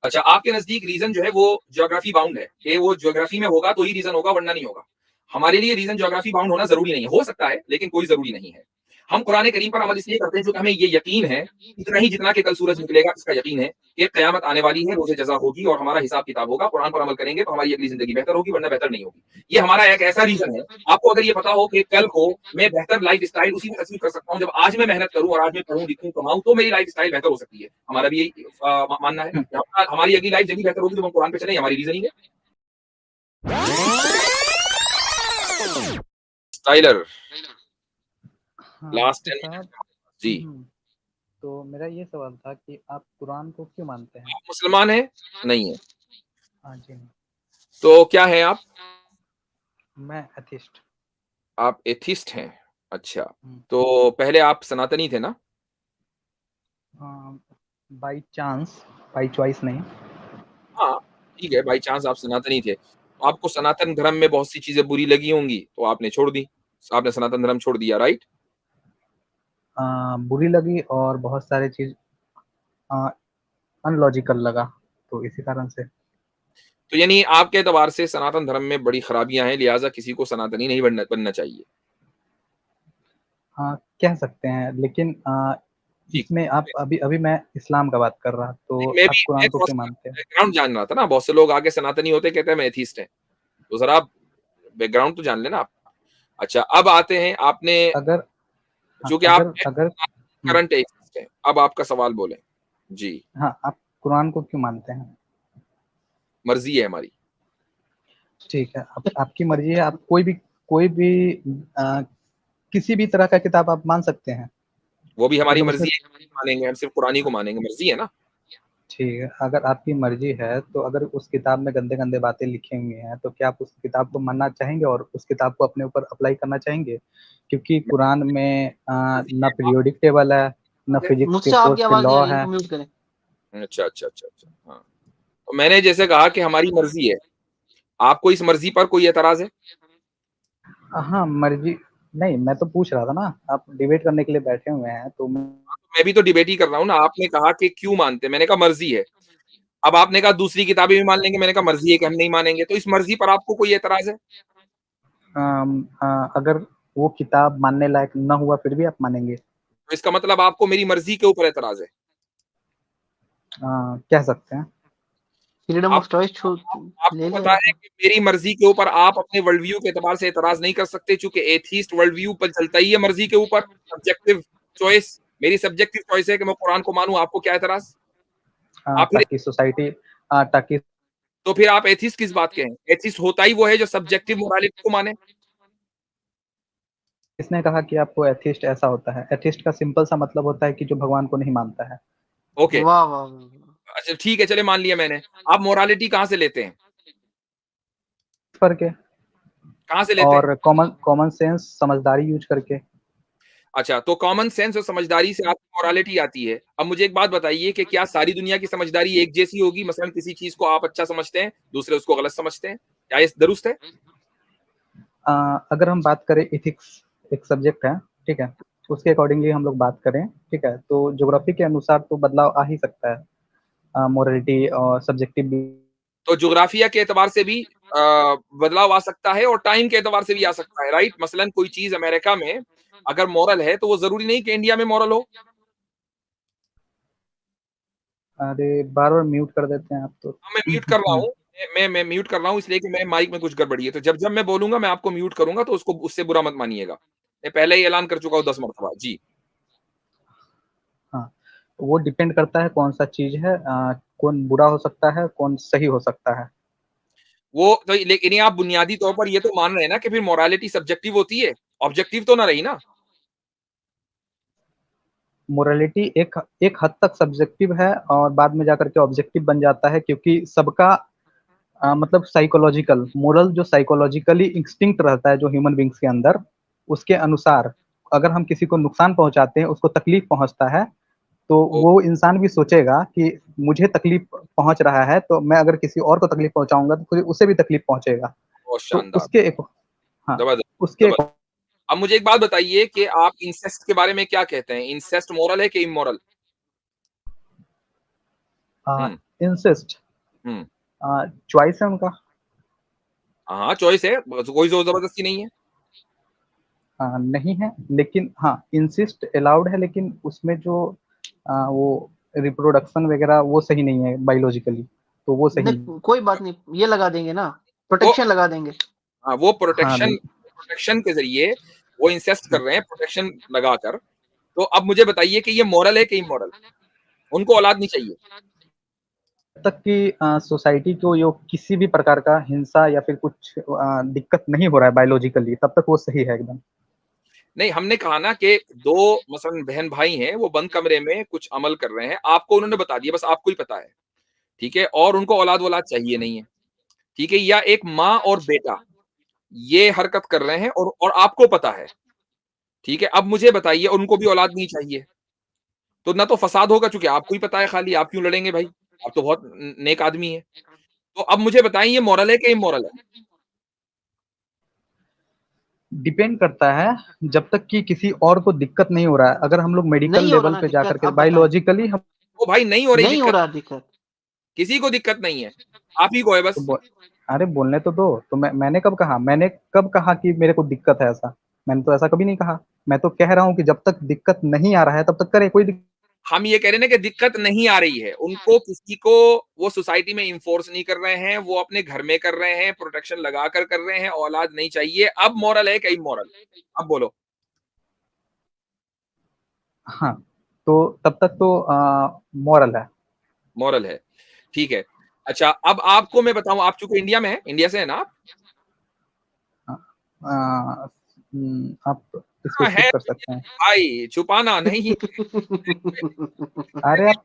अच्छा, आपके नज़दीक रीज़न जो है वो ज्योग्राफी बाउंड है, कि वो ज्योग्राफी में होगा तो ही रीज़न होगा वरना नहीं होगा। हमारे लिए रीज़न ज्योग्राफी बाउंड होना ज़रूरी नहीं है, हो सकता है लेकिन कोई ज़रूरी नहीं है। हम कुरान करीम पर अमल इसलिए करते हैं क्योंकि हमें ये यकीन है, इतना ही जितना कि कल सूरज निकलेगा इसका यकीन है, कि क़यामत आने वाली है, रोज़े जज़ा होगी और हमारा हिसाब-किताब होगा। कुरान पर अमल करेंगे तो हमारी अगली ज़िंदगी बेहतर होगी वरना बेहतर नहीं होगी। ये हमारा एक ऐसा रीज़न है, आपको अगर ये पता हो कि कल को मैं बेहतर लाइफ़स्टाइल उसी में अचीव कर सकता हूँ, जब आज मैं मेहनत करूँ और आज मैं पढ़ूँ, लिखूँ, कमाऊँ तो मेरी लाइफ़स्टाइल बेहतर हो सकती है। हमारा भी यही मानना है। हुँ। हमारी अगली लाइफ़ जभी बेहतर होगी जब हम कुरान पे चलें, हमारी रीज़निंग है। टाइलर हाँ, लास्ट तो 10 साहब मिनट्स जी। तो मेरा ये सवाल था कि आप कुरान को क्यों मानते हैं? आप मुसलमान हैं? नहीं है। हाँ जी, नहीं। तो क्या हैं आप? मैं एथिस्ट। आप एथिस्ट हैं। अच्छा, हुँ। तो पहले आप सनातनी थे ना? बाय चांस, बाय चॉइस नहीं। हाँ, ठीक है, बाय चांस आप सनातनी थे। तो आपको सनातन धर्म में बहुत सी चीज़ें बुरी लगी होंगी, तो आपने छोड़ दी। आपने सनातन धर्म छोड़ दिया, राइट? बुरी लगी और बहुत सारी चीज़ अ, अनलॉजिकल लगा, तो इसी कारण से तो यानी आपके एतबार से सनातन धर्म में बड़ी खराबियाँ हैं, लिहाज़ा किसी को सनातनी नहीं बनना बनना चाहिए। कह सकते हैं। लेकिन ठीक। इसमें आप अभी अभी मैं इस्लाम का बात कर रहा, तो आप मैं कुरान को क्यों थोड़ा-सा मानते हैं? बैकग्राउंड जान रहा था ना, बहुत से लोग आके सनातनी होते कहते हैं हम एथिस्ट हैं। तो ज़रा आप बैकग्राउंड तो जान लेना आप। अच्छा, अब आते हैं आपने अगर चूँकि आप अगर अगर हुँ, करंट एथिस्ट हैं, अब आपका सवाल बोलें। जी, हाँ, आप कुरान को क्यों मानते हैं? मर्ज़ी है हमारी। ठीक है, आप आपकी मर्ज़ी है, आप कोई भी अ, किसी भी तरह का किताब आप मान सकते हैं। वो भी हमारी मतलब उसमें मर्ज़ी है, मानेंगे, हम सिर्फ़ कुरान ही को मानेंगे, मर्ज़ी है ना। ठीक है, अगर आपकी मर्ज़ी है, तो अगर उस किताब में गंदे-गंदे बातें लिखी हुई हैं, तो क्या आप उस किताब को मानना चाहेंगे और उस किताब को अपने ऊपर अप्लाई करना चाहेंगे? क्योंकि कुरान में मर्ज़ी ना है, आप पीरियोडिक टेबल है, ना फिज़िक्स के मुझसे आपकी कोर्स के आवाज़ नहीं आ लॉ रही, है। इनको म्यूट करें। अच्छा, अच्छा, अच्छा, अच्छा, हाँ। तो मैंने जैसे कहा कि हमारी मर्ज़ी है, आपको इस मर्ज़ी पर कोई एतराज़ है? हाँ, मर्ज़ी नहीं, मैं तो पूछ रहा था ना, आप डिबेट करने के लिए बैठे हुए हैं, तो मैं मैं भी तो डिबेट ही कर रहा हूँ ना, आपने कहा कि क्यों मानते हैं? मैंने कहा मर्ज़ी है। अब आपने कहा दूसरी किताबें भी मान लेंगे, मैंने कहा मर्ज़ी है कि हम नहीं मानेंगे, तो इस मर्ज़ी पर आपको कोई एतराज़ है? अगर वो किताब मानने लायक ना हुआ, फिर भी आप मानेंगे? तो इसका मतलब आपको मेरी मर्ज़ी के ऊपर एतराज़ है। कह सकते हैं। फ्रीडम आप ऑफ चॉइस छू आपको ले लें पता है आप। कि मेरी मर्ज़ी के ऊपर आप अपने वर्ल्ड व्यू के एतबार से एतराज़ नहीं कर सकते चूँकि एथिस्ट वर्ल्ड व्यू पर चलता ही है मर्ज़ी के ऊपर, सब्जेक्टिव चॉइस। मेरी सब्जेक्टिव चॉइस है कि मैं कुरान को मानूँ, आपको क्या एतराज़? आप फिर ताकि सोसाइटी ताकि तो फिर आप एथिस्ट किस बात के हैं? एथिस्ट होता ही वो है जो सब्जेक्टिव मोरालिटी को माने। किसने कहा कि आपको एथिस्ट ऐसा होता है? एथिस्ट का सिंपल सा मतलब होता है कि जो भगवान को नहीं मानता है। ओके, वाह, वाह, वाह, वाह! अच्छा ठीक है, चलिए मान लिया मैंने। आप मोरालिटी कहाँ से लेते हैं? करके कहाँ से लेते हैं? और कॉमन कॉमन सेंस समझदारी यूज़ करके। अच्छा, तो कॉमन सेंस और समझदारी से आपको मोरालिटी आती है। अब मुझे एक बात बताइए कि क्या सारी दुनिया की समझदारी एक जैसी होगी? मसलन किसी चीज़ को आप अच्छा समझते हैं, दूसरे उसको गलत समझते हैं। क्या ये दुरुस्त है? अ, अगर हम बात करें एथिक्स एक सब्जेक्ट है, ठीक है? उसके अकॉर्डिंगली हम लोग बात करें, ठीक है? तो ज्योग्राफी के अनुसार तो बदलाव आ ही सकता है। मोरालिटी और सब्जेक्टिव भी तो ज्योग्राफिया के एतबार से भी अ, बदलाव आ सकता है और टाइम के एतबार से भी आ सकता है, राइट? मसलन कोई चीज़ अमेरिका में अगर मॉरल है, तो वो ज़रूरी नहीं कि इंडिया में मॉरल हो। अरे! बार-बार म्यूट कर देते हैं आप तो। हाँ, मैं म्यूट कर रहा हूँ। मैं म्यूट कर रहा हूँ इसलिए कि मेरे माइक में कुछ गड़बड़ी है। तो जब-जब मैं बोलूँगा मैं आपको म्यूट करूँगा तो उसको उससे बुरा मत मानिएगा। मैं पहले ही ऐलान कर चुका हूँ 10 मरतबा। जी। हाँ, वो डिपेंड करता है कौन-सा चीज़ है कौन बुरा हो सकता है, कौन सही हो सकता है। वो तो लेकिन ये आप बुनियादी तौर पर ये तो मान रहे हैं ना कि फिर मोरालिटी सब्जेक्टिव होती है, ऑब्जेक्टिव तो ना रही ना। मोरालिटी एक एक हद तक सब्जेक्टिव है और बाद में जाकर के ऑब्जेक्टिव बन जाता है क्योंकि सबका मतलब साइकोलॉजिकल मोरल जो साइकोलॉजिकली इंस्टिंक्ट रहता है जो ह्यूमन बीइंग्स के अंदर, उसके अनुसार अगर हम किसी को नुकसान पहुँचाते हैं, उसको तकलीफ पहुँचता है, तो ओ वो इंसान भी सोचेगा कि मुझे तकलीफ पहुँच रहा है, तो मैं अगर किसी और को तकलीफ पहुँचाऊँगा तो फिर उसे भी तकलीफ पहुँचेगा। बहुत तो शानदार, उसके एक हाँ, ज़बरदस्त, उसके एक ज़बरदस्त। अब मुझे एक बात बताइए कि आप इंसेस्ट के बारे में क्या कहते हैं? इंसेस्ट मोरल है कि इमोरल? अ, हुँ। इंसिस्ट चॉइस है उनका। हाँ चॉइस है, कोई जोर जबरदस्ती नहीं है। नहीं है, लेकिन हाँ इंसिस्ट अलाउड है, लेकिन उसमें जो वो रिप्रोडक्शन वगैरह वो सही नहीं है बायोलॉजिकली, तो वो सही नहीं। नहीं कोई बात नहीं, ये लगा देंगे ना, प्रोटेक्शन लगा देंगे। हाँ वो हाँ प्रोटेक्शन के जरिए वो इंसेस्ट कर रहे हैं, प्रोटेक्शन लगाकर। तो अब मुझे बताइए कि ये मॉरल है कि इमोरल? उनको औलाद नहीं चाहिए। तक कि सोसाइटी को यो किसी भी प्रकार का हिंसा या फिर कुछ दिक्कत नहीं हो रहा है बायोलॉजिकली, तब तक वो सही है एकदम। नहीं, हमने कहा ना कि दो मसलन बहन भाई हैं, वो बंद कमरे में कुछ अमल कर रहे हैं, आपको उन्होंने बता दिया, बस आपको ही पता है, ठीक है, और उनको औलाद वौलाद चाहिए नहीं है, ठीक है, या एक माँ और बेटा ये हरकत कर रहे हैं और आपको पता है, ठीक है, अब मुझे बताइए उनको भी औलाद नहीं चाहिए, तो ना तो फसाद होगा, चूंकि आपको ही पता है, खाली आप क्यों लड़ेंगे भाई, आप तो बहुत नेक आदमी है। तो अब मुझे बताइए ये मॉरल है कि इमोरल है? डिपेंड करता है, जब तक कि किसी और को दिक्कत नहीं हो रहा है। अगर हम लोग मेडिकल नहीं हो लेवल रहा पे जाकर दिक्कत, के आप बताएं। बायोलॉजिकली हम ओ भाई नहीं हो रही नहीं हो दिक्कत, रहा दिक्कत। किसी को दिक्कत नहीं है, आप ही को है तो बस। अरे बोलने तो दो। तो मैंने कब कहा कि मेरे को दिक्कत है? ऐसा मैंने तो ऐसा कभी नहीं कहा। मैं तो कह रहा हूँ कि जब तक दिक्कत नहीं आ रहा है तब तक करे, कोई हम ये कह रहे हैं ना कि दिक्कत नहीं आ रही है उनको, किसी को वो सोसाइटी में इन्फोर्स नहीं कर रहे हैं, वो अपने घर में कर रहे हैं, प्रोटेक्शन लगाकर कर रहे हैं, औलाद नहीं चाहिए। अब मॉरल है कि इमोरल? अब बोलो। हाँ, तो तब तक तो मॉरल है। मॉरल है, ठीक है। अच्छा अब आपको मैं बताऊं, आप चूंकि इंडिया में है, इंडिया से है ना आप? आप इसको हाँ, स्किप है कर सकते हैं। भाई, छुपाना नहीं। अरे आप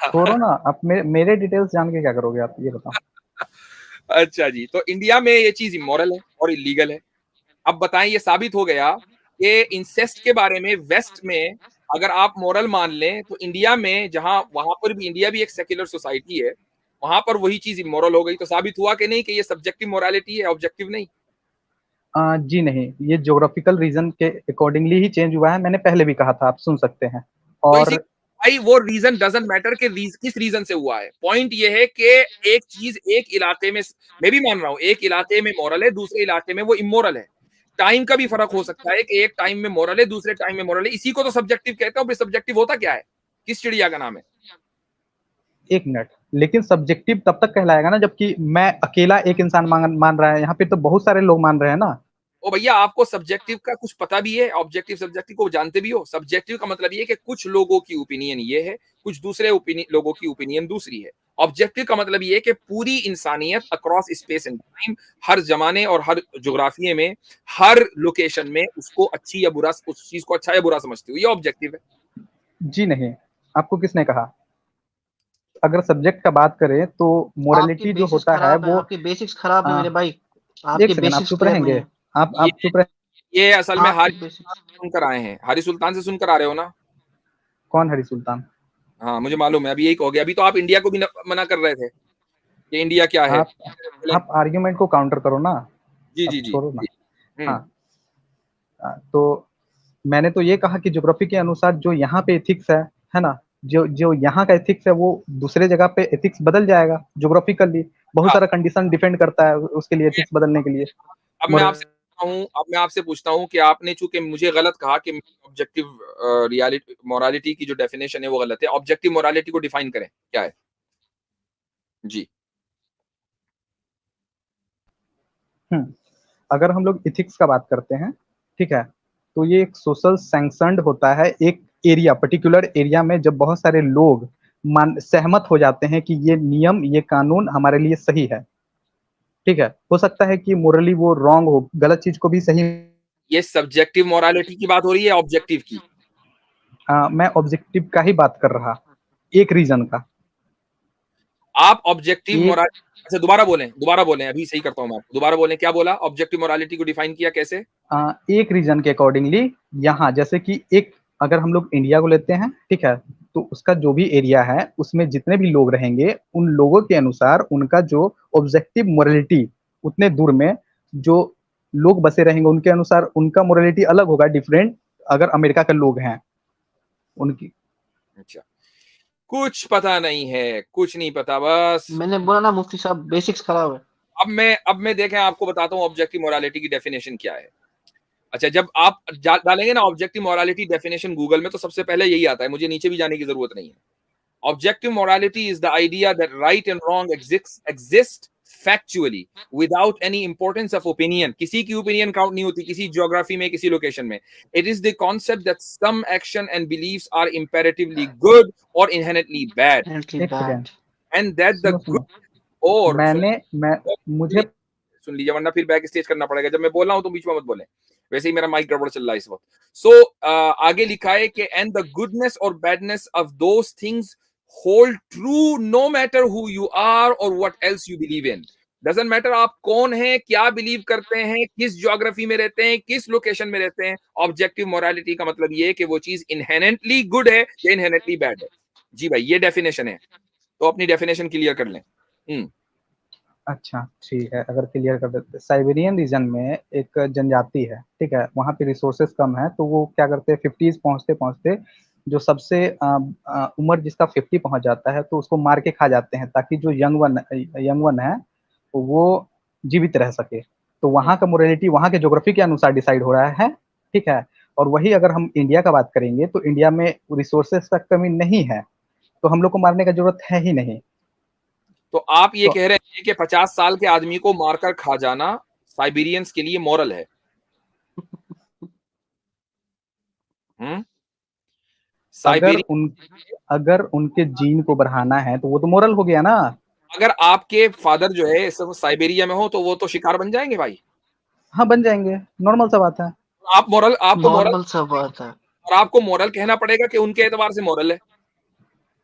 छोड़ो ना, आप मेरे डिटेल्स जान के क्या करोगे? आप ये बताओ। अच्छा जी, तो इंडिया में ये चीज इमोरल है और इलीगल है। अब बताएं, ये साबित हो गया कि इंसेस्ट के बारे में वेस्ट में अगर आप मोरल मान लें, तो इंडिया में जहां वहां पर भी, इंडिया भी एक सेक्युलर सोसाइटी है, वहां पर वही चीज इमोरल हो गई। तो साबित हुआ कि नहीं कि ये सब्जेक्टिव मोरालिटी है, ऑब्जेक्टिव नहीं? जी नहीं, ये ज्योग्राफिकल रीजन के अकॉर्डिंगली ही चेंज हुआ है। मैंने पहले भी कहा था, आप सुन सकते हैं। तो इसी और भाई वो रीजन डजंट मैटर कि किस रीजन से हुआ है। पॉइंट ये है कि एक चीज एक इलाके में, मैं भी मान रहा हूं, एक इलाके में मॉरल है, दूसरे इलाके में वो इमोरल है। टाइम का भी फर्क हो सकता है कि एक टाइम में मॉरल है, दूसरे टाइम में मॉरल है। इसी को तो सब्जेक्टिव कहते हैं। सब्जेक्टिव होता क्या है? किस चिड़िया का नाम है? एक मिनट, लेकिन सब्जेक्टिव तब तक कहलाएगा ना जबकि मैं अकेला एक इंसान मान रहा है। यहाँ पे तो बहुत सारे लोग मान रहे हैं ना। ओ भैया, आपको सब्जेक्टिव का कुछ पता भी है? ऑब्जेक्टिव सब्जेक्टिव को जानते भी हो? सब्जेक्टिव का मतलब ये है कि कुछ लोगों की ओपिनियन ये है, कुछ दूसरे लोगों की ओपिनियन दूसरी है। ऑब्जेक्टिव का मतलब ये है कि पूरी इंसानियत अक्रॉस स्पेस एंड टाइम, हर जमाने और हर जोग्राफिये में, हर लोकेशन में उसको अच्छी या बुरा, उस चीज को अच्छा या बुरा समझती हो, ये ऑब्जेक्टिव है। जी नहीं, आपको किसने कहा? अगर सब्जेक्ट का बात करें तो आपकी मोरालिटी जो बेसिस होता है खराब है, वो आपके बेसिक्स खराब है आ, मेरे भाई। एक आपके सेकंड, आप बेसिक्स चुप क्लियर नहीं रहेंगे? है। आप ये चुप रहे। ये असल में आपके हारी बेसिक्स। सुनकर आए हैं, हारी सुल्तान से सुनकर आ रहे हो ना? कौन हरी सुल्तान? हाँ मुझे मालूम है, अभी यही हो गया। अभी तो आप इंडिया को भी मना कर रहे थे कि इंडिया क्या है। आप आप आर्ग्यूमेंट को काउंटर करो ना। जी अब जी जी छोड़ो ना। जी। हाँ, तो मैंने तो ये कहा कि ज्योग्राफी के अनुसार जो यहाँ पे एथिक्स है ना, जो जो यहाँ का एथिक्स है वो दूसरे जगह पे एथिक्स बदल जाएगा ज्योग्राफिकली। बहुत हाँ, सारा कंडीशन डिपेंड करता है उसके लिए, एथिक्स बदलने के लिए। अब मैं आपसे पूछता हूँ कि आपने चूंकि मुझे गलत कहा कि ऑब्जेक्टिव रियलिटी मोरालिटी की जो डेफिनेशन है वो गलत है, ऑब्जेक्टिव मोरालिटी को डिफाइन करें, क्या है? जी। अगर हम लोग इथिक्स का बात करते हैं, ठीक है, तो ये एक सोशल सैंक्शनड होता है। एक एरिया, पर्टिकुलर एरिया में जब बहुत सारे लोग मान सहमत हो जाते हैं कि ये नियम, ये कानून हमारे लिए सही है, ठीक है। हो सकता है कि मोरली वो रॉन्ग हो, गलत चीज को भी सही। ये सब्जेक्टिव मोरालिटी की बात हो रही है, ऑब्जेक्टिव की? मैं ऑब्जेक्टिव का ही बात कर रहा, एक रीजन का। आप ऑब्जेक्टिव एक मोरालिटी, अच्छा दोबारा बोलें, अभी सही करता हूं मैं आपको, दोबारा बोलें, क्या बोला? ऑब्जेक्टिव मोरालिटी को डिफाइन किया कैसे? एक रीजन के अकॉर्डिंगली, यहाँ जैसे कि एक, अगर हम लोग इंडिया को लेते हैं, ठीक है, तो उसका जो भी एरिया है उसमें जितने भी लोग रहेंगे, उन लोगों के अनुसार उनका जो ऑब्जेक्टिव मोरालिटी, उतने दूर में जो लोग बसे रहेंगे उनके अनुसार उनका मोरालिटी अलग होगा, डिफरेंट। अगर अमेरिका के लोग हैं उनकी। अच्छा, कुछ पता नहीं है, कुछ नहीं पता, बस मैंने बोला ना मुफ्ती साहब, बेसिक्स खराब है। अब मैं देखें आपको बताता हूँ ऑब्जेक्टिव मोरालिटी की डेफिनेशन क्या है। अच्छा, जब आप डालेंगे ना ऑब्जेक्टिव मोरालिटी डेफिनेशन गूगल में, तो सबसे पहले यही आता है, मुझे नीचे भी जाने की जरूरत नहीं है। Objective morality is the idea that right and wrong exist factually without any importance of opinion. किसी की ओपिनियन काउंट नहीं होती किसी ज्योग्राफी में, किसी लोकेशन में। It is the concept that some action and beliefs are imperatively good और inherently bad, Inherently एक second, bad। And that the सुनो गुड सुनो, और मैं मुझे सुन लीजिए, वरना फिर बैक स्टेज करना पड़ेगा। जब मैं बोल रहा हूं तो बीच में मत बोले, वैसे ही मेरा माइक गड़बड़ चल रहा है इस वक्त। सो आगे लिखा है कि एंड द गुडनेस और badness of those things hold true no matter who you are और what else you believe in. Doesn't matter आप कौन हैं, क्या बिलीव करते हैं, किस ज्योग्राफी में रहते हैं, किस लोकेशन में रहते हैं। ऑब्जेक्टिव मोरालिटी का मतलब ये है कि वो चीज इनहेरेंटली गुड है या इनहेरेंटली बैड है। जी भाई, ये डेफिनेशन है, तो अपनी डेफिनेशन क्लियर कर लें। अच्छा ठीक है, अगर क्लियर कर देते, साइबेरियन रीजन में एक जनजाति है, ठीक है, वहाँ पे रिसोर्सेज कम है, तो वो क्या करते हैं, 50s पहुँचते पहुँचते जो सबसे उम्र जिसका 50 पहुँच जाता है, तो उसको मार के खा जाते हैं, ताकि जो यंग वन है वो जीवित रह सके। तो वहाँ का मोरालिटी वहाँ के ज्योग्राफी के अनुसार डिसाइड हो रहा है, ठीक है। और वही अगर हम इंडिया का बात करेंगे, तो इंडिया में रिसोर्सेज का कमी नहीं है, तो हम लोग को मारने का जरूरत है ही नहीं। तो आप ये तो कह रहे हैं कि 50 साल के आदमी को मारकर खा जाना साइबेरियंस के लिए मॉरल है? अगर साइबेरियन, उन अगर उनके जीन को बढ़ाना है तो वो तो मोरल हो गया ना। अगर आपके फादर जो है साइबेरिया में हो तो वो तो शिकार बन जाएंगे भाई। हाँ बन जाएंगे, नॉर्मल सा बात है। आपको मोरल नॉर्मल सा बात है। और आपको मोरल कहना पड़ेगा कि उनके एतबार से मोरल है।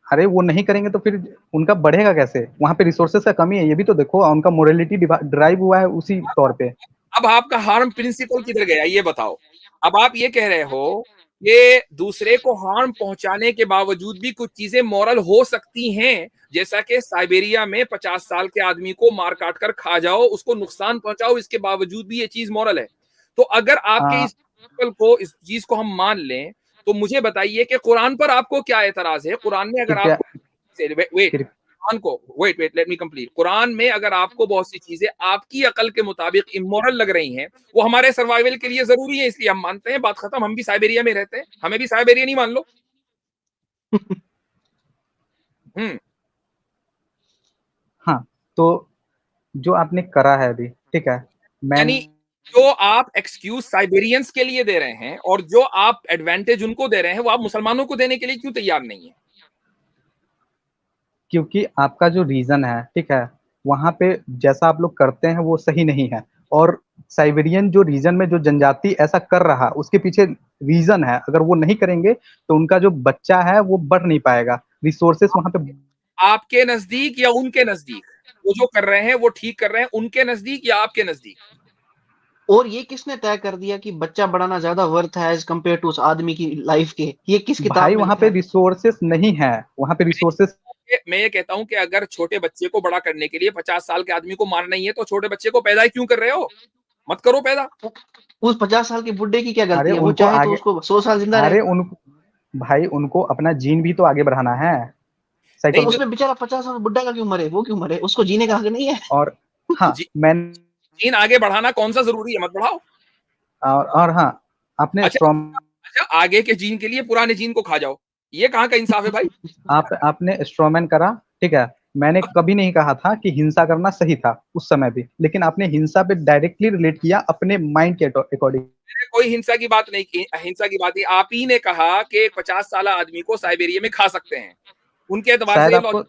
अरे वो नहीं करेंगे तो फिर उनका बढ़ेगा कैसे? वहां पे रिसोर्सेज का कमी है, ये भी तो देखो, उनका मोरालिटी ड्राइव हुआ है उसी तौर पे। अब आपका हार्म प्रिंसिपल किधर गया ये बताओ। अब आप ये कह रहे हो कि दूसरे को हार्म पहुंचाने के बावजूद भी कुछ चीजें मॉरल हो सकती हैं, जैसा कि साइबेरिया में 50 साल के आदमी को मार काट कर खा जाओ, उसको नुकसान पहुंचाओ, इसके बावजूद भी ये चीज मॉरल है। तो अगर आपके इस प्रिंसिपल को, इस चीज को हम मान लें, तो मुझे बताइए कि कुरान पर आपको क्या एतराज है? कुरान में अगर कृपया आपको वेट कुरान को wait let me complete, Quran में अगर आपको बहुत सी चीजें आपकी अकल के मुताबिक इमोरल लग रही हैं, वो हमारे सर्वाइवल के लिए जरूरी है, इसलिए हम मानते हैं, बात खत्म। हम भी साइबेरिया में रहते हैं, हमें भी साइबेरिया नहीं मान लो। हम्म हाँ, तो जो आपने करा है अभी, ठीक है, मैं यानी जो आप एक्सक्यूज साइबेरियंस के लिए दे रहे हैं और जो आप एडवांटेज उनको दे रहे हैं, वो आप मुसलमानों को देने के लिए क्यों तैयार नहीं है? क्योंकि आपका जो रीजन है, ठीक है, वहां पे जैसा आप लोग करते हैं वो सही नहीं है। और साइबेरियन जो रीजन में जो जनजाति ऐसा कर रहा, उसके पीछे रीजन है, अगर वो नहीं करेंगे तो उनका जो बच्चा है वो बढ़ नहीं पाएगा, रिसोर्सेस वहां पे। आपके नजदीक या उनके नजदीक वो जो कर रहे हैं वो ठीक कर रहे हैं, उनके नजदीक या आपके नजदीक? और ये किसने तय कर दिया कि बच्चा बढ़ाना ज्यादा वर्थ है एज कम्पेयर टू उस आदमी की लाइफ के? ये किस किताब भाई में वहां लिखा पे है? रिसोर्सेस नहीं है, वहां पे रिसोर्सेस। मैं ये कहता हूं कि अगर छोटे बच्चे को बड़ा करने के लिए 50 साल के आदमी को मारना ही है, तो छोटे बच्चे को पैदा ही क्यों कर रहे हो? मत करो पैदा। उस 50 साल के बुड्ढे की क्या अरे गलती है? वो उनको चाहे तो आगे, उसको 100 साल जिंदा रहे। अरे उन भाई उनको अपना जीन भी तो आगे बढ़ाना है, तो नहीं, साइकोलॉजी। उसमें बेचारा 50 साल बुड्ढा का क्यों मरे? वो क्यों मरे? उसको जीने का हक नहीं है? और हाँ जी, मैं जीन आगे बढ़ाना कौन सा जरूरी है? मत बढ़ाओ। और हाँ, आपने अच्छा, अच्छा, आगे के जीन के लिए पुराने जीन को खा जाओ, ये कहाँ का इंसाफ है भाई? आपने स्ट्रॉमैन करा, ठीक है, मैंने कभी नहीं कहा था कि हिंसा करना सही था उस समय भी, लेकिन आपने हिंसा पे डायरेक्टली रिलेट किया अपने माइंड के अकॉर्डिंग। मैंने कोई हिंसा की बात नहीं की, हिंसा की बात ही आप ही ने कहा कि 50 साल आदमी को साइबेरिया में खा सकते हैं, उनके एतबार से शायद ये आपको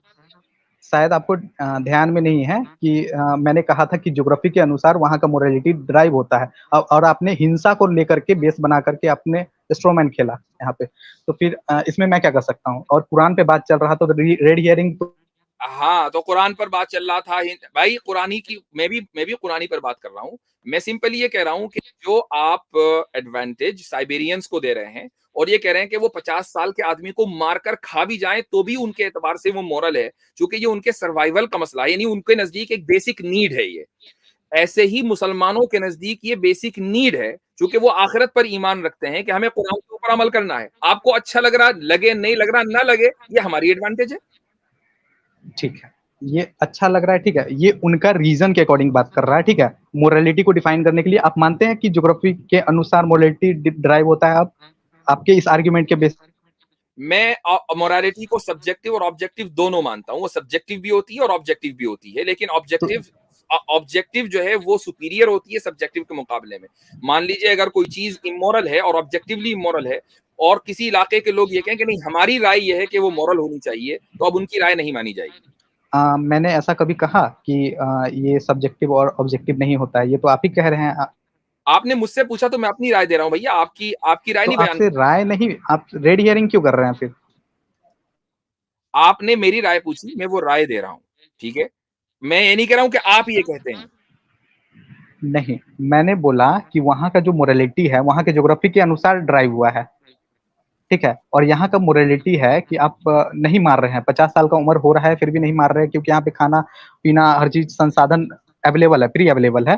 शायद आपको ध्यान में नहीं है कि मैंने कहा था कि ज्योग्राफी के अनुसार वहां का मोरालिटी ड्राइव होता है, और आपने हिंसा को लेकर के बेस बना करके आपने स्ट्रोमैन खेला यहाँ पे। तो फिर इसमें मैं क्या कर सकता हूँ? और कुरान पे बात चल रहा तो रेड हियरिंग तो। हाँ, तो कुरान पर बात चल रहा था भाई, कुरानी की मैं भी कुरानी पर बात कर रहा हूँ। मैं सिंपली ये कह रहा हूँ कि जो आप एडवांटेज साइबेरियंस को दे रहे हैं और ये कह रहे हैं कि वो 50 साल के आदमी को मारकर खा भी जाए तो भी उनके एतबार से वो मोरल है, क्योंकि ये उनके सर्वाइवल का मसला है, यानी उनके नजदीक एक बेसिक नीड है ये। ऐसे ही मुसलमानों के नजदीक ये बेसिक नीड है क्योंकि वो आखिरत पर ईमान रखते हैं कि हमें कुरान के ऊपर अमल करना है। आपको अच्छा लग रहा लगे, नहीं लग रहा ना लगे, ये हमारी एडवांटेज है। ठीक है, ये अच्छा लग रहा है, ठीक है, ये उनका रीजन के अकॉर्डिंग बात कर रहा है, ठीक है। मोरालिटी को डिफाइन करने के लिए आप मानते हैं कि ज्योग्राफी के अनुसार मोरालिटी ड्राइव होता है? आप आपके इस आर्ग्यूमेंट के बेस मैं मोरालिटी को सब्जेक्टिव और ऑब्जेक्टिव दोनों मानता हूँ। वो सब्जेक्टिव भी होती है और ऑब्जेक्टिव भी होती है, लेकिन तो ऑब्जेक्टिव जो है वो सुपीरियर होती है सब्जेक्टिव के मुकाबले में। मान लीजिए अगर कोई चीज इमोरल है और ऑब्जेक्टिवली इमोरल है, और किसी इलाके के लोग ये कहें कि नहीं हमारी राय ये है कि वो मॉरल होनी चाहिए, तो अब उनकी राय नहीं मानी जाएगी। मैंने ऐसा कभी कहा कि ये सब्जेक्टिव और ऑब्जेक्टिव नहीं होता है? ये तो आप ही कह रहे हैं। आपने मुझसे पूछा तो मैं अपनी राय दे रहा हूँ भैया, आपकी राय तो नहीं बयान आपसे राय नहीं, आप रेड हियरिंग क्यों कर रहे हैं फिर? आपने मेरी राय पूछी, मैं वो राय दे रहा हूँ, ठीक है। मैं ये नहीं कह रहा हूँ कि आप ये कहते हैं। नहीं, मैंने बोला कि वहाँ का जो मोरालिटी है वहाँ के ज्योग्राफी के अनुसार ड्राइव हुआ है, ठीक है। और यहाँ का मोरालिटी है कि आप नहीं मार रहे हैं, 50 साल का उम्र हो रहा है फिर भी नहीं मार रहे हैं, क्योंकि यहाँ पे खाना पीना हर चीज संसाधन अवेलेबल है, फ्री अवेलेबल है,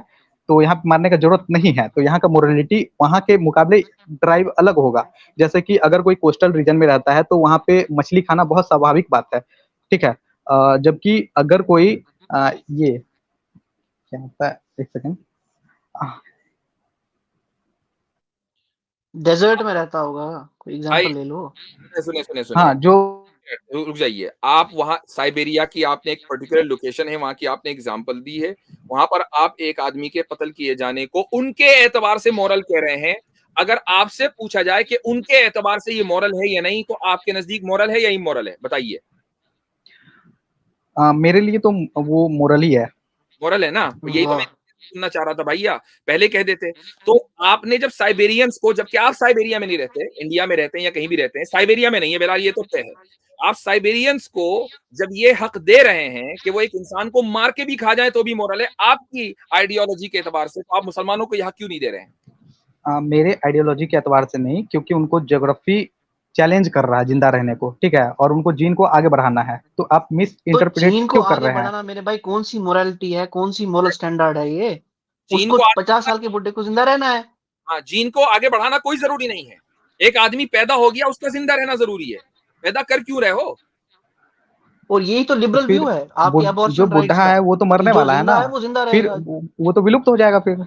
तो यहाँ पे मारने का जरूरत नहीं है। तो यहाँ का मोरालिटी वहाँ के मुकाबले ड्राइव अलग होगा। जैसे कि अगर कोई कोस्टल रीजन में रहता है तो वहाँ पे मछली खाना बहुत स्वाभाविक बात है, ठीक है। जबकि अगर कोई ये क्या होता है, एक सेकेंड, डेजर्ट में रहता होगा, कोई भाई एग्जांपल ले लो। सुनिए सुनिए हाँ सुनिए, जो रुक जाइए। आप वहां साइबेरिया की आपने एक पर्टिकुलर लोकेशन है, वहां की आपने एग्जांपल दी है, वहां पर आप एक आदमी के कत्ल किए जाने को उनके एतबार से मॉरल कह रहे हैं। अगर आपसे पूछा जाए कि उनके एतबार से ये मॉरल है या नहीं, तो आपके नजदीक मॉरल है या इमोरल है, बताइए। मेरे लिए तो वो मोरल ही है। मॉरल है ना, यही तो मैं वाह। सुनना चाह रहा था भैया, पहले कह देते। तो आपने जब साइबेरियंस को, जबकि आप साइबेरिया में नहीं रहते, इंडिया में रहते हैं या कहीं भी रहते हैं, साइबेरिया में नहीं है बिलाल, ये तो तय है। आप साइबेरियंस को जब ये हक दे रहे हैं कि वो एक इंसान को मार के भी खा जाए तो भी मोरल है आपकी आइडियोलॉजी के एतबार से, तो आप मुसलमानों को यह क्यों नहीं दे रहे हैं? मेरे आइडियोलॉजी के एतबार से नहीं, क्योंकि उनको ज्योग्राफी चैलेंज कर रहा है जिंदा रहने को, ठीक है, और उनको जीन को आगे बढ़ाना है। तो आप मिस तो इंटरप्रेट चीन को क्यों कर आगे रहे हैं? बढ़ाना मेरे भाई कौन सी मोरालिटी है, कौन सी मोरल स्टैंडर्ड है ये? चीन उसको को 50 साल के बुढ़े को जिंदा रहना है? हाँ, जीन को आगे बढ़ाना कोई जरूरी नहीं है। एक आदमी पैदा हो गया, उसका जिंदा रहना जरूरी है। पैदा कर क्यों रहे हो? और यही तो तो लिबरल व्यू फिर है आपकी जो अबॉर्शन राइट्स बुढ़ा का, है वो तो कि मरने जो वाला है ना, जिंदा है वो जिंदा फिर रहेगा। वो तो विलुप्त हो जाएगा फिर।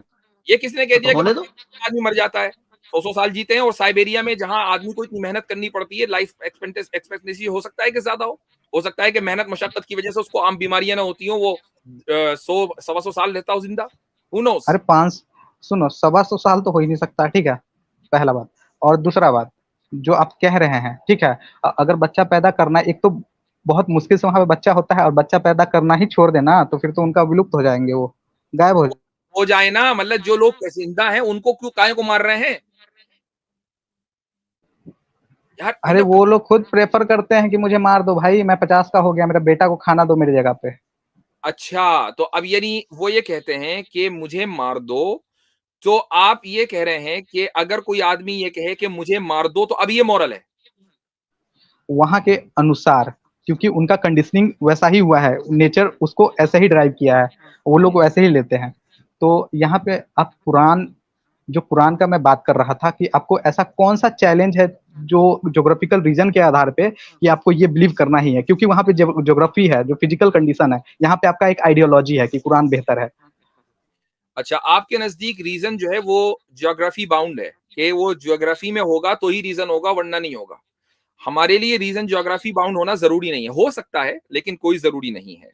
ये किसने कह तो दिया कि होने दो। आदमी मर जाता है? 100-100 साल जीते हैं, और साइबेरिया में जहां आदमी को इतनी मेहनत करनी पड़ती है, लाइफ एक्सपेक्टेंसी हो सकता है कि ज्यादा हो सकता है कि मेहनत मशक्कत की वजह से उसको आम बीमारियां ना होती हो, वो 100-125 साल रहता हो जिंदा। Who knows. अरे पांच, सुनो, 125 साल तो हो ही नहीं सकता, ठीक है, पहला बात। और दूसरा बात, जो आप कह रहे हैं, ठीक है, अगर बच्चा पैदा करना, एक तो बहुत मुश्किल से वहां पे बच्चा होता है, और बच्चा पैदा करना ही छोड़ देना, तो फिर तो उनका विलुप्त हो जाएंगे, वो गायब हो जाए ना, मतलब जो लोग जिंदा हैं उनको क्यों काय को मार रहे हैं यार, अरे मतलब। वो लोग खुद प्रेफर करते हैं कि मुझे मार दो भाई, मैं 50 का हो गया, मेरे बेटा को खाना दो मेरी जगह पे। अच्छा, तो अब यानी वो ये कहते हैं कि मुझे मार दो, तो आप ये कह रहे हैं कि अगर कोई आदमी ये कहे कि मुझे मार दो, तो अब ये मॉरल है? वहां के अनुसार, क्योंकि उनका कंडीशनिंग वैसा ही हुआ है, नेचर उसको ऐसे ही ड्राइव किया है, वो लोग वैसे ही लेते हैं। तो यहाँ पे आप कुरान, जो कुरान का मैं बात कर रहा था कि आपको ऐसा कौन सा चैलेंज है जो ज्योग्राफिकल रीजन के आधार पे कि आपको ये बिलीव करना ही है, क्योंकि वहां पे ज्योग्राफी है, जो फिजिकल कंडीशन है, यहाँ पे आपका एक आइडियोलॉजी है कि कुरान बेहतर है। अच्छा, आपके नजदीक रीजन जो है वो ज्योग्राफी बाउंड है, कि वो ज्योग्राफी में होगा तो ही रीजन होगा वरना नहीं होगा। हमारे लिए रीजन ज्योग्राफी बाउंड होना जरूरी नहीं है, हो सकता है लेकिन कोई जरूरी नहीं है।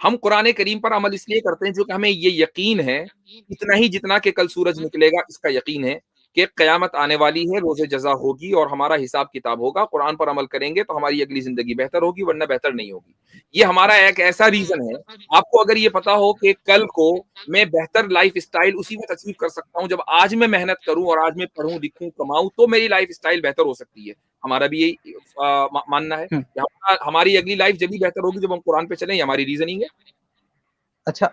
हम कुरान करीम पर अमल इसलिए करते हैं क्योंकि हमें ये यकीन है, इतना ही जितना कि कल सूरज निकलेगा इसका यकीन है, कि क़यामत आने वाली है, रोज़े जज़ा होगी और हमारा हिसाब किताब होगा। कुरान पर अमल करेंगे तो हमारी अगली ज़िंदगी बेहतर होगी, वरना बेहतर नहीं होगी। ये हमारा एक ऐसा रीज़न है। आपको अगर ये पता हो कि कल को मैं बेहतर लाइफ़स्टाइल उसी वक़्त अचीव कर सकता हूँ, जब आज मैं मेहनत करूँ और आज मैं पढ़ूँ, लिखूँ, कमाऊँ, तो मेरी लाइफ़स्टाइल बेहतर हो सकती है। हमारा भी यही मानना है कि हमारी अगली लाइफ़ जब भी बेहतर होगी जब हम कुरान पे चलें, ये हमारी रीज़निंग है। अच्छा,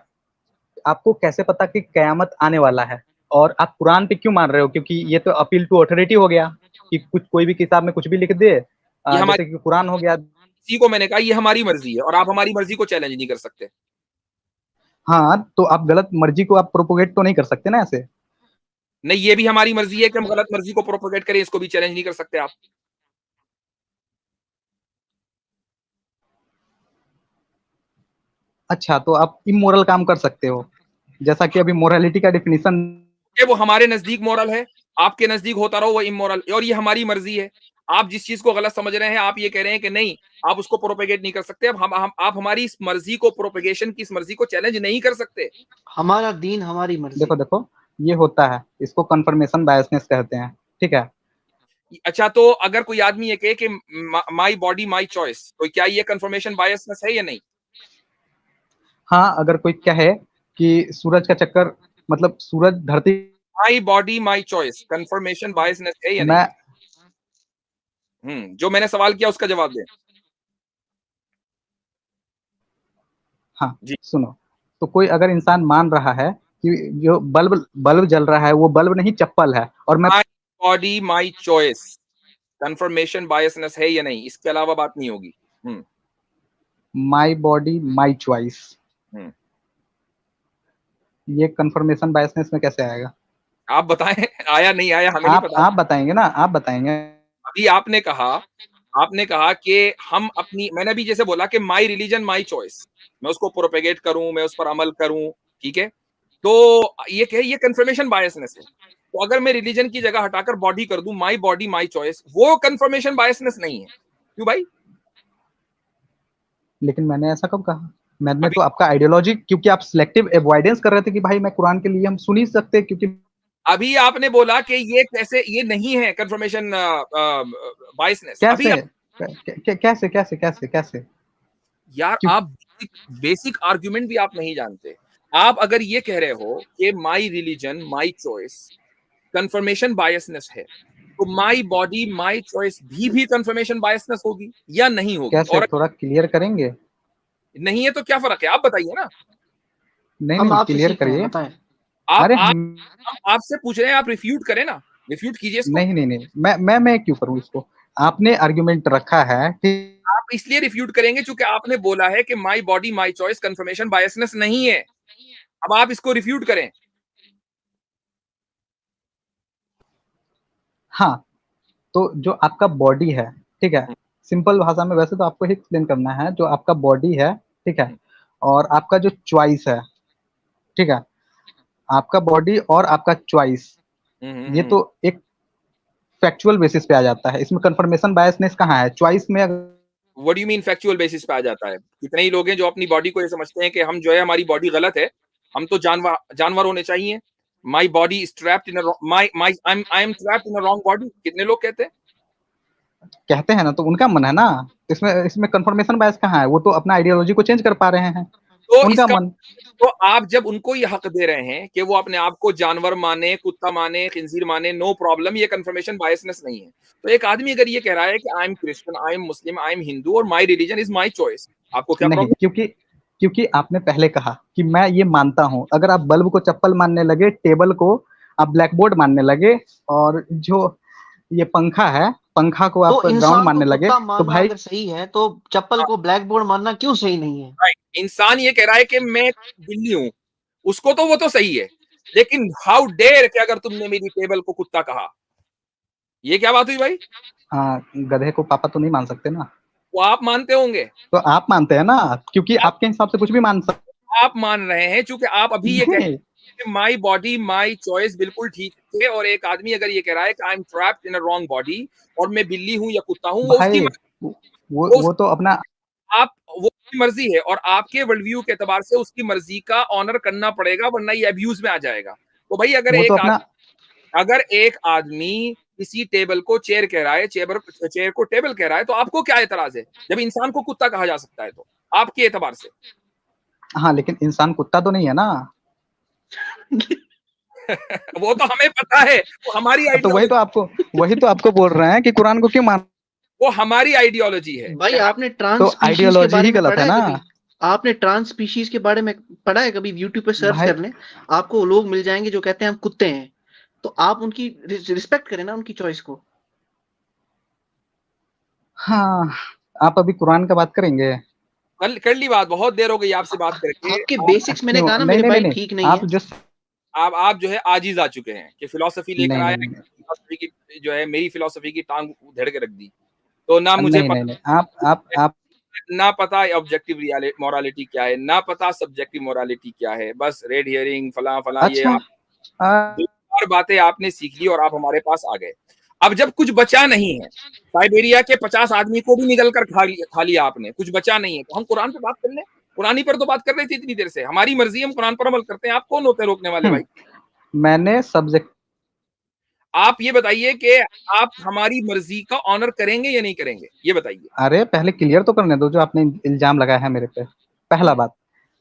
आपको कैसे पता कि कयामत आने वाला है? और आप कुरान पे क्यों मान रहे हो? क्योंकि ये तो अपील टू अथॉरिटी हो गया कि कुछ कोई भी किताब में कुछ भी लिख दे, ये जैसे हमारी, कि कुरान हो गया। इसी को मैंने कहा ये हमारी मर्ज़ी है और आप हमारी मर्ज़ी को चैलेंज नहीं कर सकते। हाँ, तो आप गलत मर्जी को आप प्रोपोगेट तो नहीं कर सकते ना ऐसे। नहीं, ये भी हमारी मर्जी है कि हम गलत मर्जी को प्रोपेगेट करें, इसको भी चैलेंज नहीं कर सकते आप। अच्छा, तो आप इमोरल काम कर सकते हो, जैसा कि अभी मोरालिटी का डेफिनेशन वो हमारे नजदीक मॉरल है, आपके नजदीक होता रहो वो इमोरल, और ये हमारी मर्जी है। आप जिस चीज को गलत समझ रहे हैं, आप ये कह रहे हैं कि नहीं आप उसको प्रोपेगेट नहीं कर सकते। अब आप हमारी इस मर्जी को, प्रोपेगेशन की इस मर्जी को चैलेंज नहीं कर सकते। हमारा दीन हमारी मर्जी। देखो देखो, ये होता है, इसको कंफर्मेशन बायसनेस कहते हैं, ठीक है। अच्छा, तो अगर कोई आदमी ये कहे कि माई बॉडी माई चॉइस, तो क्या ये कंफर्मेशन बायसनेस है या नहीं? हाँ, अगर कोई कहे कि सूरज का चक्कर, मतलब सूरज धरती, my body my choice, confirmation biasness है या नहीं? मैं जो मैंने सवाल किया उसका जवाब दें। हाँ जी। सुनो, तो कोई अगर इंसान मान रहा है कि जो बल्ब बल्ब जल रहा है वो बल्ब नहीं चप्पल है, और मैं my body my choice, confirmation biasness है या नहीं, इसके अलावा बात नहीं होगी। माई बॉडी माई चॉइस, ये कंफर्मेशन बायसनेस में कैसे आएगा? आप बताएं, आया नहीं आया हमें नहीं पता। आप बताएंगे ना, आप बताएंगे। अभी आपने कहा कि हम अपनी, मैंने अभी जैसे बोला कि माई रिलीजन माई चॉइस, मैं उसको प्रोपेगेट करूं, मैं उस पर अमल करूं, ठीक है। तो ये कंफर्मेशन बायसनेस है। तो अगर मैं रिलीजन की जगह हटाकर बॉडी कर दूं, माई बॉडी माई चॉइस, वो कंफर्मेशन बायसनेस नहीं है। क्यों भाई? लेकिन मैंने ऐसा कब कहा? मैंने तो आपका आइडियोलॉजी, क्योंकि आप सिलेक्टिव अवॉइडेंस कर रहे थे कि भाई मैं कुरान के लिए हम सुन ही सकते, क्योंकि अभी आपने बोला कि ये कैसे, ये नहीं है कंफर्मेशन बायसनेस। अभी कैसे कैसे कैसे कैसे कैसे? यार क्यों? आप बेसिक आर्ग्यूमेंट भी आप नहीं जानते। आप अगर ये कह रहे हो कि my religion my choice confirmation biasness है, तो माई बॉडी माई चॉइस भी कंफर्मेशन बायसनेस होगी या नहीं होगी? कैसे, और थोड़ा क्लियर करेंगे? नहीं है तो क्या फर्क है, आप बताइए ना। नहीं हम नहीं, आपसे क्लियर सीख रहे हैं, करिए। बताएं। आप अरे हम आपसे पूछ रहे हैं, आप रिफ्यूट करें ना, रिफ्यूट कीजिए इसको। नहीं नहीं नहीं, मैं क्यों करूं इसको? आपने आर्गुमेंट रखा है कि आप इसलिए रिफ्यूट करेंगे क्योंकि आपने बोला है कि my body my choice confirmation biasness नहीं है। अब आप इसको रिफ्यूट करें। हाँ, तो जो आपका बॉडी है, ठीक है, सिंपल भाषा में वैसे तो आपको ही एक्सप्लेन करना है, जो आपका बॉडी है, ठीक है, और आपका जो चॉइस है, ठीक है, आपका बॉडी और आपका चॉइस, ये तो एक फैक्चुअल बेसिस पे आ जाता है, इसमें कंफर्मेशन बायसनेस कहाँ है? चॉइस में what do you mean factual basis पे आ जाता है? कितने ही लोग हैं जो अपनी बॉडी को ये समझते हैं कि हम जो है हमारी बॉडी गलत है, हम तो जानवर होने चाहिए। My body is trapped in my my I am trapped in a wrong body, कितने लोग कहते हैं। कहते हैं ना, तो उनका मन है ना, इसमें इसमें कंफर्मेशन बायस कहाँ है? वो तो अपना आइडियोलॉजी को चेंज कर पा रहे हैं, तो उनका इसका, मन। तो आप जब उनको ये हक दे रहे हैं कि वो अपने आप को जानवर माने, कुत्ता माने, खिंजीर माने, नो प्रॉब्लम, ये कंफर्मेशन बायसनेस नहीं है। तो एक आदमी अगर ये कह रहा है कि I am Christian, I am Muslim, I am Hindu और my religion is my choice, आपको क्या नहीं, प्रॉब्लम? क्योंकि आपने पहले कहा कि मैं ये मानता हूं, अगर आप बल्ब को चप्पल मानने लगे, टेबल को आप ब्लैक बोर्ड मानने लगे, और जो ये पंखा है, पंखा को तो आप ग्राउंड इंसान को मानने लगे, कुत्ता तो मानना भाई अगर सही है तो चप्पल को ब्लैक बोर्ड मानना क्यों सही नहीं है? इंसान ये कह रहा है कि मैं बिल्ली हूं, उसको तो वो तो सही है, लेकिन हाउ डेयर कि अगर तुमने मेरी टेबल को कुत्ता कहा, ये क्या बात हुई भाई? गधे को पापा तो नहीं मान सकते ना। वो आप मानते होंगे। तो आप मानते हैं ना, क्योंकि आप, आपके हिसाब से कुछ भी मान सकते आप मान रहे हैं क्योंकि आप अभी ये कह नहीं। माई बॉडी माई चॉइस बिल्कुल ठीक है, और एक आदमी अगर ये कह रहा है कि I M trapped in a wrong body और मैं बिल्ली हूं या कुत्ता हूं, वो उसकी भाई वो वो तो अपना, आप, वो उसकी मर्जी है, और आपके वर्ल्ड व्यू के एतबार से उसकी मर्जी का ऑनर करना पड़ेगा, वरना ये अब्यूज में आ जाएगा। तो भाई वो तो अपना, अगर एक आदमी किसी टेबल को चेयर कह रहा है, चेयर को टेबल कह रहा है, तो आपको क्या एतराज है जब इंसान को कुत्ता कहा जा सकता है? तो आपके एतबार से हाँ, लेकिन इंसान कुत्ता तो नहीं है ना। वो तो हमें पता है, वो हमारी तो आइडियोलॉजी, वही तो आपको बोल रहे हैं कि कुरान को क्यों मान। वो हमारी आइडियोलॉजी है। भाई आपने ट्रांस तो स्पीशीज के आइडियोलॉजी बारे ही में गलत पढ़ा है है ना कभी? आपने ट्रांस स्पीशीज के बारे में पढ़ा है कभी? यूट्यूब पे सर्च भाई। कर लें, आपको लोग मिल जाएंगे जो कहते हैं हम कुत्ते हैं। तो आप उनकी रिस्पेक्ट करें ना, उनकी चॉइस को। हाँ, आप अभी कुरान का बात करेंगे? कर ली बात, बहुत देर हो गई आपसे बात करके। आपके बेसिक्स, मैंने क्यों? कहा ना नहीं मेरे नहीं नहीं भाई नहीं, ठीक नहीं आप है। जो आप जो है आजिज आ चुके हैं कि फिलोसफी लेकर नहीं आया, नहीं नहीं फिलोसफी की जो है मेरी फिलोसफी की टांग उधेड़ के रख दी। तो ना मुझे नहीं नहीं नहीं पता, आप ना पता ऑब्जेक्टिव मोरालिटी क्या है, ना पता सब्जेक्टिव मोरालिटी क्या है, बस रेड हियरिंग फला फला ये अच्छा आप दो चार बातें आपने सीख ली और आप हमारे पास आ गए। अब जब कुछ बचा नहीं है, साइबेरिया के 50 आदमी को भी निगल कर खा लिया आपने, कुछ बचा नहीं है, तो हम कुरान पे बात कर लें। कुरानी पर तो बात कर रहे थे इतनी देर से, हमारी मर्जी, हम कुरान पर अमल करते हैं, आप कौन होते हैं रोकने वाले भाई? मैंने सब्जेक्ट आप ये बताइए कि आप हमारी मर्जी का ऑनर करेंगे या नहीं करेंगे, ये बताइए। अरे पहले क्लियर तो करने दो जो आपने इल्जाम लगाया है मेरे पे। पहला बात,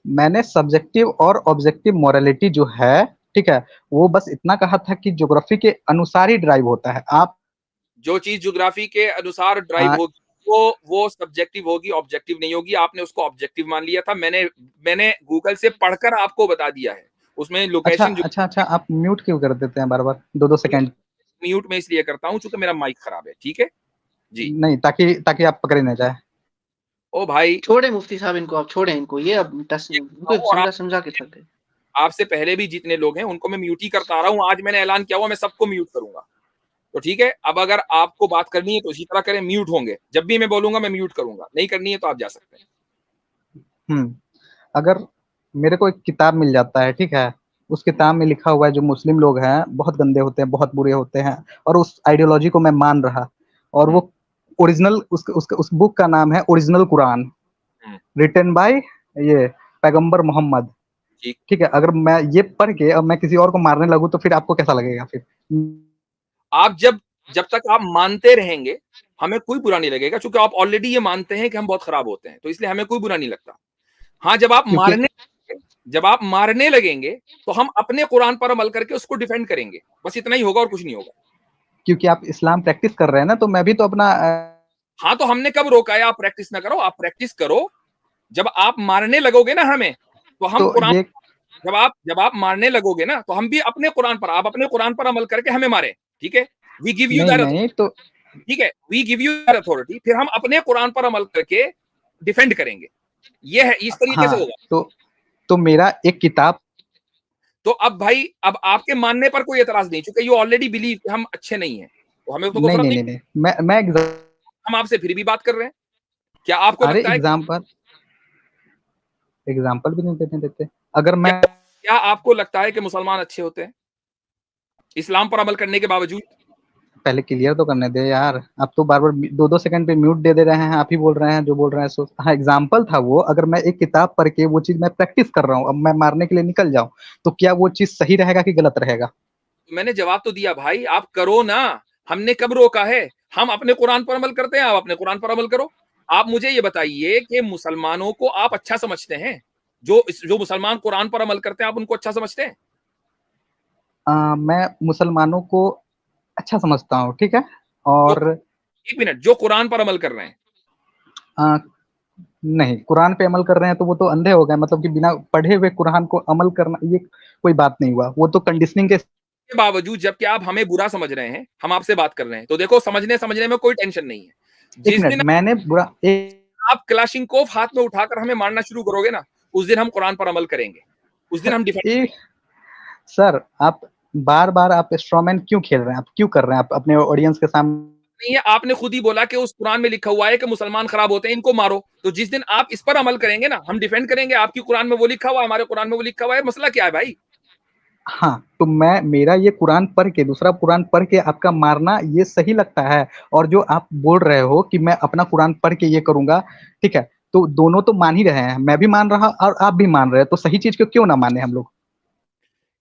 मैंने सब्जेक्टिव और ऑब्जेक्टिव मोरालिटी जो है, ठीक है, वो बस इतना कहा था कि ज्योग्राफी के अनुसार ही ड्राइव होता है। आप जो चीज ज्योग्राफी के अनुसार ड्राइव आ, होगी वो सब्जेक्टिव होगी, ऑब्जेक्टिव नहीं होगी। आपने उसको ऑब्जेक्टिव मान लिया था, मैंने गूगल से पढ़कर आपको बता दिया है, उसमें अच्छा लोकेशन जो अच्छा अच्छा, आप म्यूट क्यों कर देते हैं बार बार 2-2 सेकंड? म्यूट में इसलिए करता हूं क्योंकि मेरा माइक खराब है, ठीक है जी। नहीं, ताकि ताकि आप पकड़े ना जाए। ओ भाई, छोड़े मुफ्ती साहब इनको, आप छोड़े इनको, ये अब ये इनको और समझा समझा के थक गए। आपसे पहले भी जितने लोग हैं उनको मैं म्यूट ही करता आ रहा हूं, आज मैंने ऐलान किया हुआ मैं सबको म्यूट करूंगा। तो ठीक है, अब अगर आपको बात करनी है तो इसी तरह करें, म्यूट होंगे, जब भी मैं बोलूंगा मैं म्यूट करूंगा, नहीं करनी है तो आप जा सकते हैं। अगर मेरे को एक किताब मिल जाता है, ठीक है, उस किताब में लिखा हुआ है जो मुस्लिम लोग हैं बहुत गंदे होते हैं, बहुत बुरे होते हैं, और उस आइडियोलॉजी को मैं मान रहा, और वो ओरिजिनल उस बुक का नाम है ओरिजिनल कुरान, रिटन बाय ये पैगंबर मोहम्मद, ठीक, ठीक है। अगर मैं ये पढ़ के अब मैं किसी और को मारने लगूँ तो फिर आपको कैसा लगेगा फिर? आप जब जब तक आप मानते रहेंगे हमें कोई बुरा नहीं लगेगा, क्योंकि आप ऑलरेडी ये मानते हैं कि हम बहुत खराब होते हैं, तो इसलिए हमें कोई बुरा नहीं लगता। हाँ, क्योंकि जब आप मारने लगेंगे तो हम अपने कुरान पर अमल करके उसको डिफेंड करेंगे, बस इतना ही होगा और कुछ नहीं होगा। क्योंकि आप इस्लाम प्रैक्टिस कर रहे हैं ना, तो मैं भी तो अपना हाँ, तो हमने कब रोका है आप प्रैक्टिस ना करो? आप प्रैक्टिस करो, जब आप मारने लगोगे ना हमें, तो हम तो कुरान, ये जब आप मारने लगोगे ना तो हम भी अपने कुरान पर, आप अपने कुरान पर अमल करके हमें मारे, ठीक है? वी गिव यू नहीं दैट, नहीं तो ठीक है, we give you that authority, फिर हम अपने कुरान पर अमल करके डिफेंड करेंगे। ये है, इस तरीके से हाँ, होगा। तो मेरा एक किताब तो अब भाई, अब आपके मानने पर कोई एतराज नहीं, क्योंकि यू ऑलरेडी बिलीव हम अच्छे नहीं है, तो हमें तो कोई नहीं फर्क नहीं नहीं। नहीं नहीं मैं हम आपसे फिर भी बात कर रहे हैं, क्या आपको अरे लगता है, एग्जाम्पल भी नहीं देते देते अगर मैं क्या आपको लगता है कि मुसलमान अच्छे होते हैं इस्लाम पर अमल करने के बावजूद? पहले क्लियर तो करने दे यार। आप तो बार बार 2-2 सेकंड पे म्यूट दे रहे हैं, आप ही बोल रहे हैं जो बोल रहे हैं सो। हाँ, एग्जाम्पल था वो। अगर मैं एक किताब पढ़ के वो चीज मैं प्रैक्टिस कर रहा हूँ, अब मैं मारने के लिए निकल जाऊं, तो क्या वो चीज सही रहेगा कि गलत रहेगा? मैंने जवाब तो दिया भाई, आप करो ना, हमने कब रोका है? हम अपने कुरान पर अमल करते हैं, आप अपने कुरान पर अमल करो। आप मुझे ये बताइए कि मुसलमानों को आप अच्छा समझते हैं? जो मुसलमान कुरान पर अमल करते हैं आप उनको अच्छा समझते हैं? मैं मुसलमानों को अच्छा समझता हूँ, ठीक है। जो, और एक मिनट, जो कुरान पर अमल कर रहे हैं? आ, नहीं, कुरान पे अमल कर रहे हैं तो वो तो अंधे हो गए, मतलब कि बिना पढ़े हुए कुरान को अमल करना ये कोई बात नहीं हुआ, वो तो कंडीशनिंग के। के बावजूद जबकि आप हमें बुरा समझ रहे हैं, हम आपसे बात कर रहे हैं, तो देखो समझने में कोई टेंशन नहीं है। एक जिस मिनट, दिन मैंने बुरा आप क्लाशिंकोव हाथ में उठाकर हमें मारना शुरू करोगे ना, उस दिन हम कुरान पर अमल करेंगे, उस दिन हम डिफेंड एक करेंगे। सर, आप बार बार आप स्ट्रॉमैन क्यों खेल रहे हैं? आप क्यों कर रहे हैं? आप अपने ऑडियंस के सामने नहीं है, आपने खुद ही बोला कि उस कुरान में लिखा हुआ है कि मुसलमान खराब होते हैं, इनको मारो। तो जिस दिन आप इस पर अमल करेंगे ना, हम डिफेंड करेंगे। आपकी कुरान में वो लिखा हुआ है, हमारे कुरान में वो लिखा हुआ है, मसला क्या है भाई? हाँ, तो मैं मेरा ये कुरान पढ़ के दूसरा कुरान पढ़ के आपका मारना ये सही लगता है? और जो आप बोल रहे हो कि मैं अपना कुरान पढ़ के ये करूंगा, ठीक है, तो दोनों तो मान ही रहे हैं, मैं भी मान रहा और आप भी मान रहे हैं, तो सही चीज को क्यों ना माने हम लोग?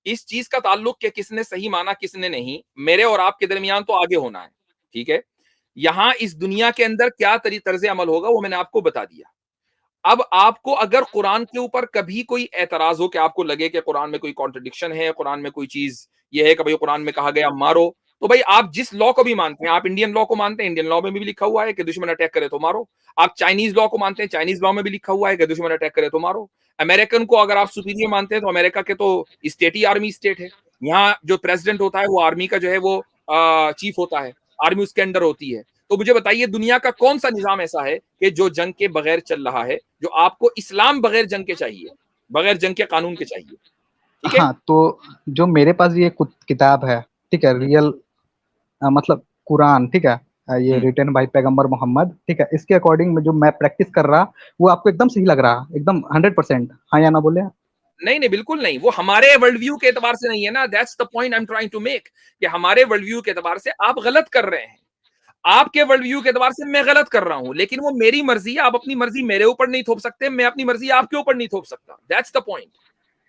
इस चीज का ताल्लुक कि किसने सही माना किसने नहीं, मेरे और आपके दरमियान तो आगे होना है, ठीक है। यहां इस दुनिया के अंदर क्या तर्ज अमल होगा वो मैंने आपको बता दिया। अब आपको अगर कुरान के ऊपर कभी कोई एतराज हो कि आपको लगे कि कुरान में कोई कॉन्ट्रडिक्शन है, कुरान में कोई चीज ये है कि भाई कुरान में कहा गया मारो, तो भाई आप जिस लॉ को भी मानते हैं, आप इंडियन लॉ को मानते हैं, इंडियन लॉ में भी लिखा हुआ है कि दुश्मन अटैक करे तो मारो। आप चाइनीज लॉ को मानते हैं, चाइनीज लॉ में भी लिखा हुआ है कि दुश्मन अटैक करे तो मारो। अमेरिकन को अगर आप सुपीरियर मानते हैं तो अमेरिका के तो स्टेट ही आर्मी स्टेट है। यहाँ जो प्रेसिडेंट होता है वो आर्मी का जो है वो चीफ होता है, आर्मी उसके अंडर होती है। तो मुझे बताइए दुनिया का कौन सा निजाम ऐसा है कि जो जंग के बगैर चल रहा है, जो आपको इस्लाम बगैर जंग के चाहिए, बगैर जंग के कानून के चाहिए? ठीक है? हाँ, तो जो मेरे पास ये किताब है, ठीक है, रियल मतलब कुरान, ठीक है, ये रिटन बाय पैगंबर मोहम्मद, ठीक है, इसके अकॉर्डिंग में जो मैं प्रैक्टिस कर रहा, वो आपको एकदम सही लग रहा, एकदम 100%? हाँ या ना बोले? नहीं, नहीं, बिल्कुल नहीं। वो हमारे वर्ल्ड व्यू के एतबार से नहीं है ना, that's the point I am trying to make, कि हमारे वर्ल्ड व्यू के एतबार से आप गलत कर रहे हैं। आपके वर्ल्ड व्यू के एतबार से मैं गलत कर रहा हूं, लेकिन वो मेरी मर्जी है। आप अपनी मर्जी मेरे ऊपर नहीं थोप सकते, मैं अपनी मर्जी आपके ऊपर नहीं थोप सकता। That's the point.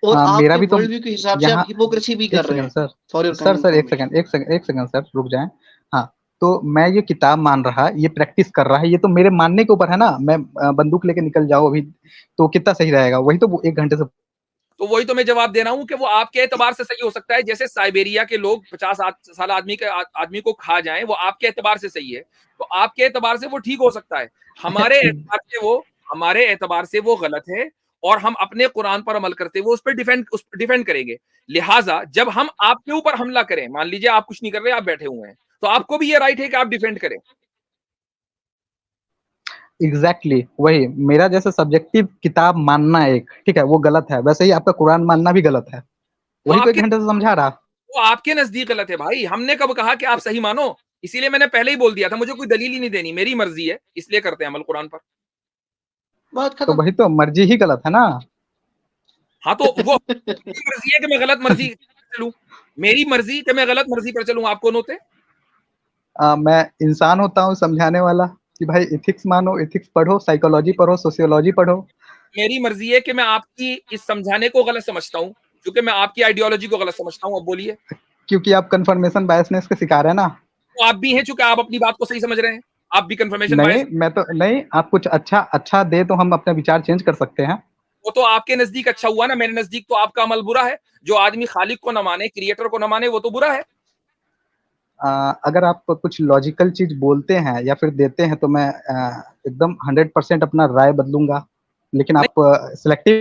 और मेरा आपके भी तो वर्ल्ड व्यू के हिसाब से आप यहाँ, हिपोक्रेसी भी एक कर रहे सेकंड हैं। Sir, for your sir kind sir एक इन्फॉर्मेशन। सेकंड, एक सेकंड सर, रुक जाएं। हाँ, तो मैं ये किताब मान रहा, ये प्रैक्टिस कर रहा है, ये तो मेरे मानने के ऊपर है ना। मैं बंदूक लेके निकल जाऊं अभी तो कितना सही रहेगा? वही तो 1 घंटे से। तो वही तो मैं जवाब दे रहा हूं कि वो आपके एतबार से सही हो सकता है, जैसे साइबेरिया के लोग 50 साल आदमी को खा जाएं, वो आपके एतबार से सही है। तो आपके एतबार से वो ठीक हो सकता है, अच्छा, हमारे एतबार से वो गलत है। और हम अपने कुरान पर अमल करते हुए उस पर डिफेंड करेंगे। लिहाजा जब हम आपके ऊपर हमला करें, मान लीजिए आप कुछ नहीं कर रहे, आप बैठे हुए हैं, तो आपको भी ये राइट है कि आप डिफेंड करें। एग्जैक्टली वही मेरा जैसे सब्जेक्टिव किताब मानना एक, ठीक है, वो गलत है, वैसे ही आपका कुरान मानना भी गलत है। वो वही तो एक आपके घंटे से समझा रहा। वो आपके नजदीक गलत है भाई। हमने कब कहा कि आप सही मानो? इसीलिए मैंने पहले ही बोल दिया था, मुझे कोई दलील ही नहीं देनी, मेरी मर्जी है, इसलिए करते हैं अमल कुरान पर। बात तो खत्म। वही तो मर्जी ही गलत है ना। हाँ, तो वो मेरी मर्जी है कि मैं गलत मर्जी पर चलूं। मेरी मर्जी कि मैं गलत मर्जी पर चलूं, आप कौन होते हैं? मैं इंसान होता हूँ समझाने वाला कि भाई इथिक्स मानो, इथिक्स पढ़ो, साइकोलॉजी पढ़ो, सोशियोलॉजी पढ़ो। मेरी मर्जी है कि मैं आपकी इस समझाने को गलत समझता हूं, क्योंकि मैं आपकी आइडियोलॉजी को गलत समझता हूं। अब बोलिए। क्योंकि आप कंफर्मेशन बायसनेस के शिकार है ना। तो आप भी हैं, चूंकि आप अपनी बात को सही समझ रहे हैं, आप भी कंफर्मेशन नहीं, बायस। मैं तो नहीं, आप कुछ अच्छा अच्छा दे तो हम अपने विचार चेंज कर सकते हैं। वो तो आपके नजदीक अच्छा हुआ ना, मेरे नजदीक तो आपका अमल बुरा है। जो आदमी खालिक को न माने, क्रिएटर को न माने, वो तो बुरा है। अगर आप कुछ लॉजिकल चीज बोलते हैं या फिर देते हैं तो मैं एकदम 100% अपना राय बदलूंगा, लेकिन आप सिलेक्टिव।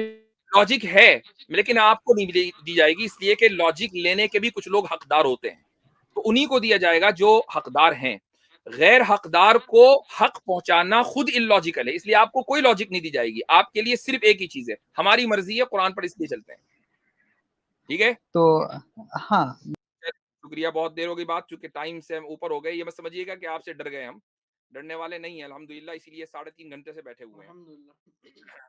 लॉजिक है, लेकिन आपको नहीं दी जाएगी, इसलिए कि लॉजिक लेने के भी कुछ लोग हकदार होते हैं, तो उन्हीं को दिया जाएगा जो हकदार हैं। गैर हकदार को हक पहुंचाना खुद इलॉजिकल है, इसलिए आपको कोई लॉजिक नहीं दी जाएगी। आपके लिए सिर्फ एक ही चीज है, हमारी मर्जी है, कुरान पर इसलिए चलते हैं। ठीक है? तो हाँ, शुक्रिया, बहुत देर हो गई बात, चूंकि टाइम से हम ऊपर हो गए। ये मत समझिएगा कि आपसे डर गए हम, डरने वाले नहीं है अल्हम्दुलिल्लाह, इसीलिए 3.5 घंटे से बैठे हुए हैं। अल्हम्दुलिल्लाह।